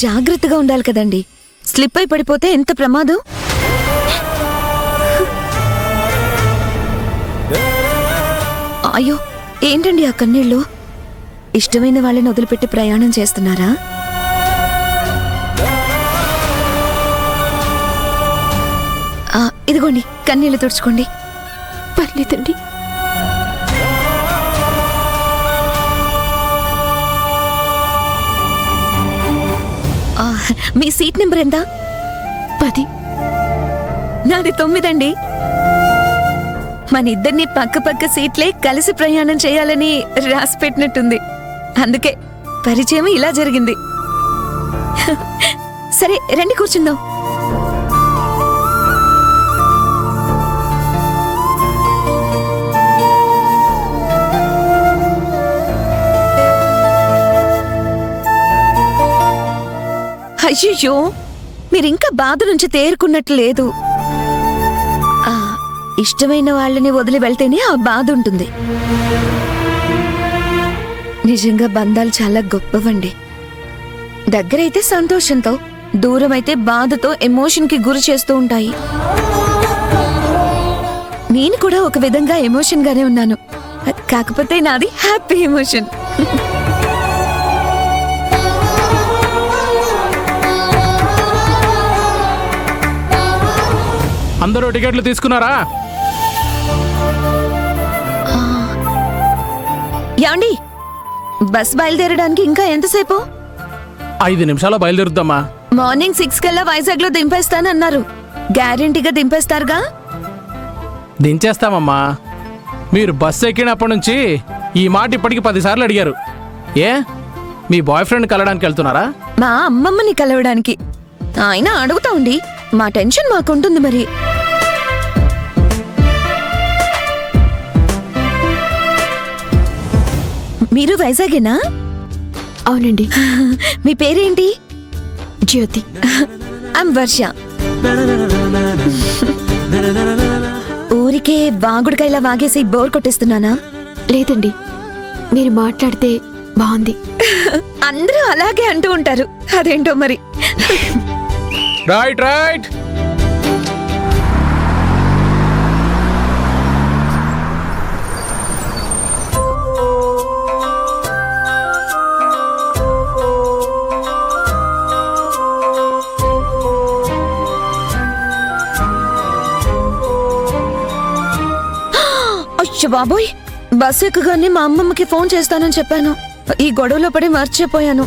జాగ్రత్తగా ఉండాలి కదండి. స్లిప్ అయి పడిపోతే ఎంత ప్రమాదం. అయ్యో, ఏంటండి ఆ కన్నీళ్ళు? ఇష్టమైన వాళ్ళని వదిలిపెట్టి ప్రయాణం చేస్తున్నారా? ఇదిగోండి, కన్నీళ్ళు తుడుచుకోండి. పర్లేదండి. మీ సీట్ నెంబర్ ఎంత? 10. నాది 9 అండి. మన ఇద్దరిని పక్క పక్క సీట్లే కలిసి ప్రయాణం చేయాలని రాసి పెట్టినట్టుంది. అందుకే పరిచయం ఇలా జరిగింది. సరే రండి, కూర్చుందాం. అయ్యో, మీరింకా బాధ నుంచి తేరుకున్నట్లు లేదు. ఇష్టమైన వాళ్ళని వదిలి వెళ్తేనే ఆ బాధ ఉంటుంది. నిజంగా బంధాలు చాలా గొప్పవండి. దగ్గరైతే సంతోషంతో, దూరమైతే బాధతో ఎమోషన్ కి గురి చేస్తూ ఉంటాయి. నేను కూడా ఒక విధంగా ఎమోషన్ గానే ఉన్నాను, కాకపోతే నాది హ్యాపీ ఎమోషన్. అందరూ టికెట్లు తీసుకున్నారా? యాండి, బస్ బయలుదేరడానికి ఇంకా ఎంతసేపు? 5 నిమిషాల్లో బయలుదేరుద్దామా? మార్నింగ్ 6 కల్లా వైజాగ్ లో దింపేస్తానన్నారు. గ్యారెంటీగా దింపేస్తారుగా? దించేస్తామమ్మా. మీరు బస్సు ఎక్కినప్పటి నుంచి ఈ మాట ఇప్పటికి 10 సార్లు అడిగారు. ఏ, మీ బాయ్ ఫ్రెండ్ కలవడానికి వెళ్తున్నారా? మా అమ్మమ్మని కలవడానికి. ఆయన అడుగుతా ఉండి మా టెన్షన్ మాకుంటుంది మరి. మీరు వైజాగేనా? అవునండి. మీ పేరేంటి? జ్యోతి. ఐమ్ వర్ష. ఊరికే వాగుడికైలా వాగేసి బోర్ కొట్టేస్తున్నానా? లేదండి, మీరు మాట్లాడితే బాగుంది. అందరూ అలాగే అంటూ ఉంటారు, అదేంటో మరి. Right right. అయ్యో బాబోయ్, బస్సు ఎక్కగానే మా అమ్మమ్మకి ఫోన్ చేస్తానని చెప్పాను. ఈ గొడవలో పడి మర్చిపోయాను.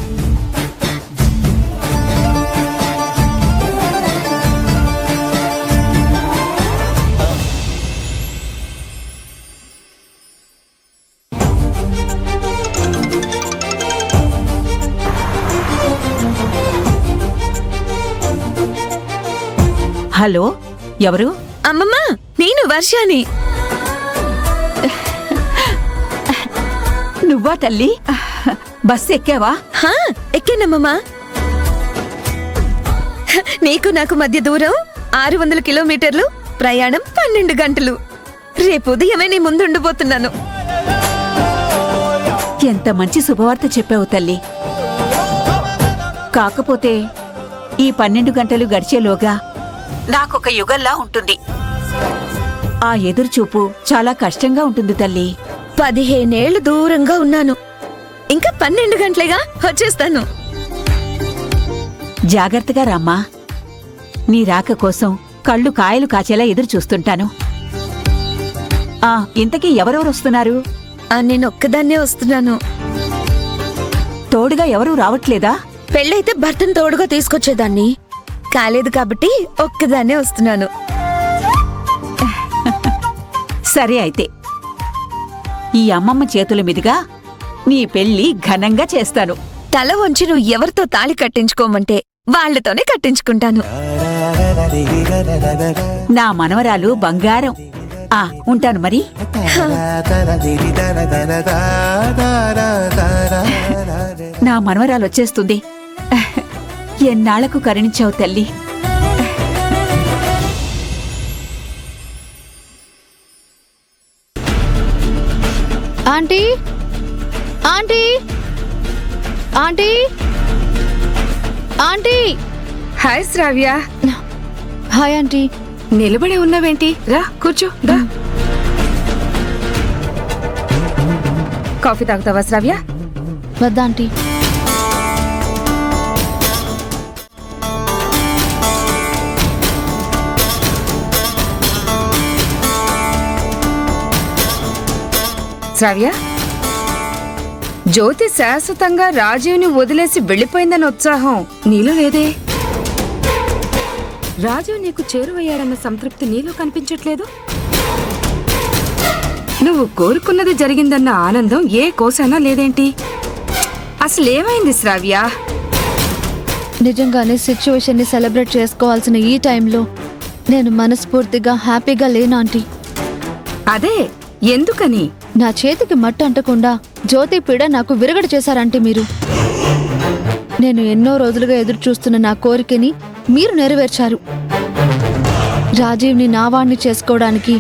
హలో, ఎవరు? అమ్మమ్మ, నేను వర్షాని. నువ్వా తల్లి? బస్సు ఎక్కావా? ఎక్కానమ్మమ్మా. నీకు నాకు మధ్య దూరం 600 కిలోమీటర్లు, ప్రయాణం 12 గంటలు. రేపు ఉదయమే నీ ముందుండిపోతున్నాను. ఎంత మంచి శుభవార్త చెప్పావు తల్లి. కాకపోతే ఈ 12 గంటలు గడిచేలోగా నాకొక యుగంలా ఉంటుంది. ఆ ఎదురుచూపు చాలా కష్టంగా ఉంటుంది తల్లి. 15 ఏళ్లు దూరంగా ఉన్నాను. ఇంకా 12 గంటలేగా వచ్చేస్తాను. జాగ్రత్తగా రామ్మా. నీ రాక కోసం కళ్ళు కాయలు కాచేలా ఎదురు చూస్తుంటాను. ఇంతకీ ఎవరెవరు వస్తున్నారు? నేను ఒక్కదాన్నే వస్తున్నాను. తోడుగా ఎవరూ రావట్లేదా? పెళ్ళైతే భర్తను తోడుగా తీసుకొచ్చేదాన్ని, కాలేదు కాబట్టి ఒక్కదాన్నే వస్తున్నాను. సరే అయితే, ఈ అమ్మమ్మ చేతుల మీదుగా నీ పెళ్లి ఘనంగా చేస్తాను. తల వంచి నువ్వు ఎవరితో తాళి కట్టించుకోమంటే వాళ్లతోనే కట్టించుకుంటాను. నా మనవరాలు బంగారం. ఉంటాను మరి. నా మనవరాలు వచ్చేస్తుంది. ఎన్నాళ్లకు కరుణించావు తల్లి. Aunty, aunty, aunty, aunty. Hi Shravya. Hi aunty. నిలబడి ఉన్నావేంటి? రా కూర్చో. రా. కాఫీ తాగుతావా శ్రావ్య? వద్దా ఆంటీ. శ్రావ్య, జ్యోతి శాశ్వతంగా రాజీవ్ని వదిలేసి వెళ్ళిపోయిందన్న ఉత్సాహం నీలో లేదే. రాజీవ్ నీకు చేరువయ్యాడన్న సంతృప్తి నీలో కనిపించట్లేదు. నువ్వు కోరుకున్నది జరిగిందన్న ఆనందం ఏ కోసానా లేదేంటి? అసలేమైంది శ్రావ్య? నిజంగానే సిచ్యువేషన్ని సెలబ్రేట్ చేసుకోవాల్సిన ఈ టైంలో నేను మనస్ఫూర్తిగా హ్యాపీగా లేను ఆంటీ. అదే ఎందుకని? నా చేతికి మట్టి అంటకుండా జ్యోతి పీడ నాకు విరగడ చేశారంటే మీరు. నేను ఎన్నో రోజులుగా ఎదురు చూస్తున్న నా కోరికని మీరు నెరవేర్చారు. రాజీవ్ని నావాణ్ణి చేసుకోవడానికి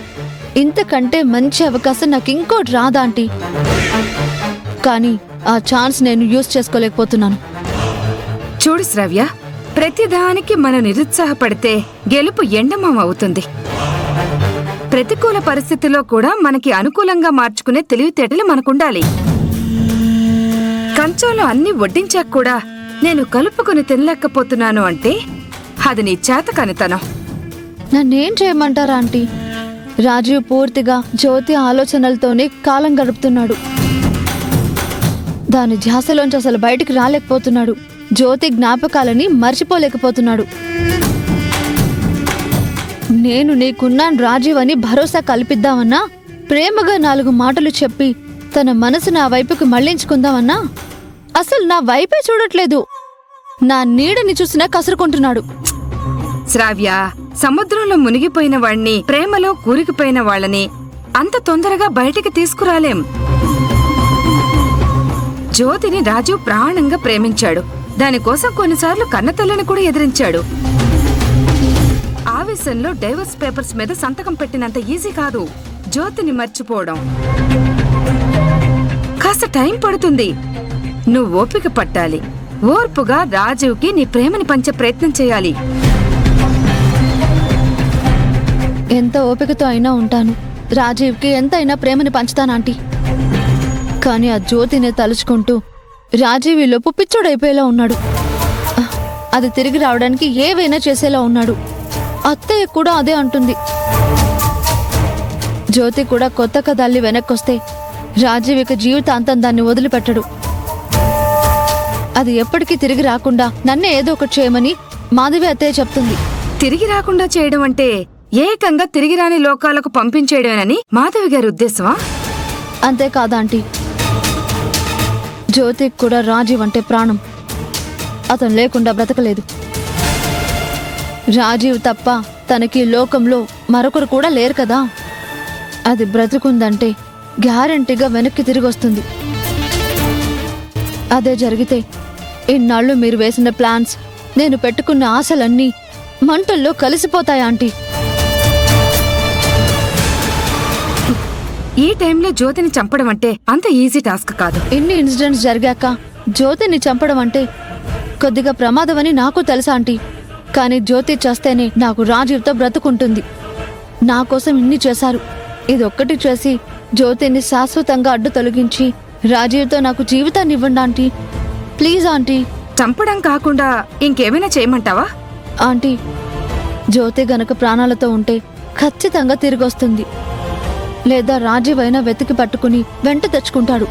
ఇంతకంటే మంచి అవకాశం నాకు ఇంకోటి రాదా ఆంటీ? కానీ ఆ ఛాన్స్ నేను యూజ్ చేసుకోలేకపోతున్నాను. చూడు శ్రావ్య, ప్రతిదానికి మనం నిరుత్సాహపడితే గెలుపు ఎండమామ అవుతుంది. ప్రతికూల పరిస్థితిలో కూడా మనకి అనుకూలంగా మార్చుకునే తెలివితేటలు మనకుండాలి. కంచంలో అన్ని వడ్డించాక కూడా నేను కలుపుకొని తినలేకపోతున్నాను అంటే అది నీ చేతకానితనం. నన్నేం చేయమంటారా ఆంటీ? రాజీవ్ పూర్తిగా జ్యోతి ఆలోచనలతోనే కాలం గడుపుతున్నాడు. దాని ధ్యాసలోంచి అసలు బయటికి రాలేకపోతున్నాడు. జ్యోతి జ్ఞాపకాలని మర్చిపోలేకపోతున్నాడు. నేను నీకున్నాను రాజీవ్ అని భరోసా కల్పిద్దామన్నా, ప్రేమగా 4 మాటలు చెప్పి తన మనసు నా వైపుకి మళ్లించుకుందామన్నా అసలు నా వైపే చూడట్లేదు. నా నీడని చూసినా కసురుకుంటున్నాడు. శ్రావ్య, సముద్రంలో మునిగిపోయిన వాణ్ణి, ప్రేమలో కూరికిపోయిన వాళ్ళని అంత తొందరగా బయటికి తీసుకురాలేం. జ్యోతిని రాజీవ్ ప్రాణంగా ప్రేమించాడు. దానికోసం కొన్నిసార్లు కన్నతల్లిని కూడా ఎదిరించాడు. ఆవేశంలో డైవర్స్ పేపర్స్ మీద సంతకం పెట్టినంత ఈజీ కాదు జ్యోతిని మర్చిపోవడం. కాస్త టైం పడుతుంది. నువ్వు ఓపిక పట్టాలి. ఓర్పుగా రాజీవ్కి నీ ప్రేమని పంచే ప్రయత్నం చేయాలి. ఎంత ఓపికతో అయినా ఉంటాను. రాజీవ్కి ఎంతైనా ప్రేమని పంచుతానాంటీ. కానీ ఆ జ్యోతిని తలుచుకుంటూ రాజీవ్ ఈలోపు పిచ్చోడైపోయేలా ఉన్నాడు. అది తిరిగి రావడానికి ఏవైనా చేసేలా ఉన్నాడు. అత్తయ్య కూడా అదే అంటుంది. జ్యోతి కూడా కొత్త కథల్ని వెనక్కొస్తే రాజీవ్ ఇక జీవితాంతం దాన్ని వదిలిపెట్టడు. అది ఎప్పటికీ తిరిగి రాకుండా నన్నే ఏదో ఒకటి చేయమని మాధవి అత్తయ్య చెప్తుంది. తిరిగి రాకుండా చేయడం అంటే ఏకంగా తిరిగి రాని లోకాలకు పంపించేయడమేనని మాధవి గారి ఉద్దేశమా? అంతేకాదా ఆంటీ, జ్యోతికి కూడా రాజీవ్ అంటే ప్రాణం. అతను లేకుండా బ్రతకలేదు. రాజీవ్ తప్ప తనకి లోకంలో మరొకరు కూడా లేరు కదా. అది బ్రతుకుందంటే గ్యారంటీగా వెనక్కి తిరిగి వస్తుంది. అదే జరిగితే ఇన్నాళ్ళు మీరు వేసిన ప్లాన్స్, నేను పెట్టుకున్న ఆశలన్నీ మంటల్లో కలిసిపోతాయి ఆంటీ. ఈ టైంలో జ్యోతిని చంపడం అంటే అంత ఈజీ టాస్క్ కాదు. ఇన్ని ఇన్సిడెంట్స్ జరిగాక జ్యోతిని చంపడం అంటే కొద్దిగా ప్రమాదమని నాకు తెలుసా ఆంటీ. కానీ జ్యోతి చేస్తేనే నాకు రాజీవ్తో బ్రతుకుంటుంది. నా కోసం ఇన్ని చేశారు. ఇదొక్కటి చేసి జ్యోతిని శాశ్వతంగా అడ్డు తొలగించి రాజీవ్తో నాకు జీవితాన్ని ఇవ్వండి ఆంటీ. Please aunty. చంపడం కాకుండా ఇంకేమైనా చేయమంటావా? ఆంటీ, జ్యోతి గనక ప్రాణాలతో ఉంటే ఖచ్చితంగా తిరిగొస్తుంది. లేదా రాజీవ్ అయినా వెతికి పట్టుకుని వెంట తెచ్చుకుంటాడు.